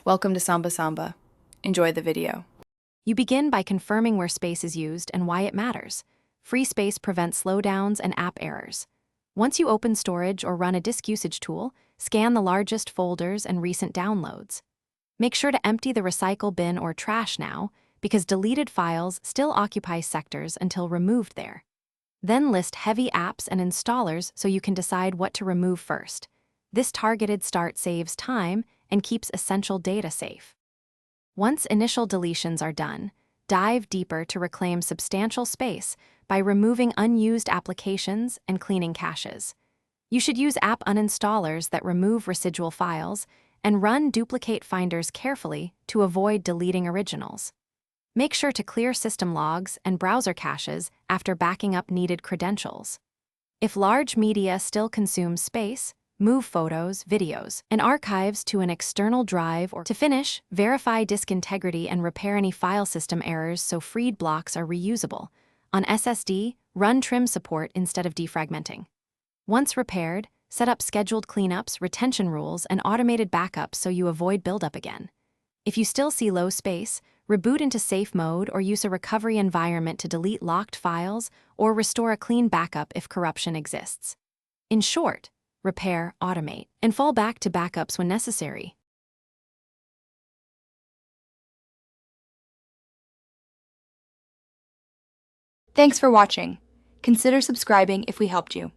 Welcome to Samba Samba. Enjoy the video. You begin by confirming where space is used and why it matters. Free space prevents slowdowns and app errors. Once you open storage or run a disk usage tool, scan the largest folders and recent downloads. Make sure to empty the recycle bin or trash now, because deleted files still occupy sectors until removed there. Then list heavy apps and installers so you can decide what to remove first. This targeted start saves time and keeps essential data safe. Once initial deletions are done, dive deeper to reclaim substantial space by removing unused applications and cleaning caches. You should use app uninstallers that remove residual files and run duplicate finders carefully to avoid deleting originals. Make sure to clear system logs and browser caches after backing up needed credentials. If large media still consumes space, move photos, videos, and archives to an external drive or to finish, verify disk integrity and repair any file system errors so freed blocks are reusable. On SSD, run trim support instead of defragmenting. Once repaired, set up scheduled cleanups, retention rules, and automated backups so you avoid buildup again. If you still see low space, reboot into safe mode or use a recovery environment to delete locked files or restore a clean backup if corruption exists. In short, repair, automate, and fall back to backups when necessary. Thanks for watching. Consider subscribing if we helped you.